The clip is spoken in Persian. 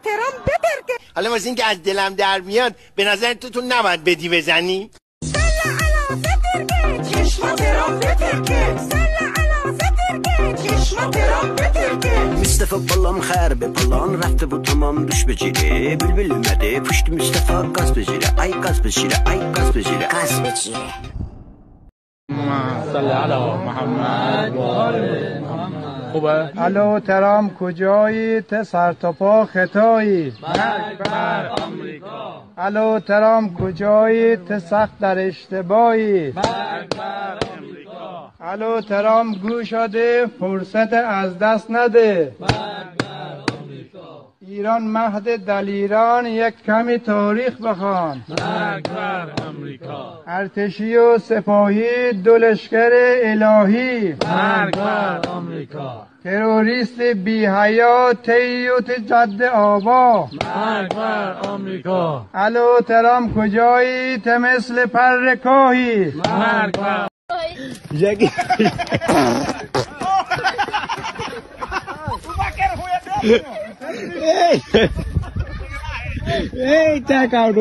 ترام بترکه. حالا واسه این که از دلم در میاد به نظر تو نباید بدی بزنی؟ سلا علا بترکه چشم ترام بترکه. سلا علا بترکه چشم ترام بترکه. Mustafa balam xərbi palan rəfti bu tamam düş beciri bülbül ülmədi püştü Mustafa qaz beciri ay qaz beciri ay qaz beciri qaz beciri صلی علی محمد و آل محمد. خوبه؟ الو ترام کجایی؟ ته سر تا پا خطایی. مرگ بر آمریکا. الو ترام کجایی؟ ته سخت در اشتباهی. مرگ بر آمریکا. الو ترام گوش ده فرصت از دست نده. مرگ بر آمریکا. ایران مهد دلیران یک کمی تاریخ بخوان. مرگ بر آمریکا. ارتشی و سپاهی دو لشکر الهی. مرگ بر آمریکا. تروریست بی حیا تیوت جد آبا. مرگ بر آمریکا. الو ترام کجایی؟ ته مثل پر کاهی. مرگ بر Hey, check out.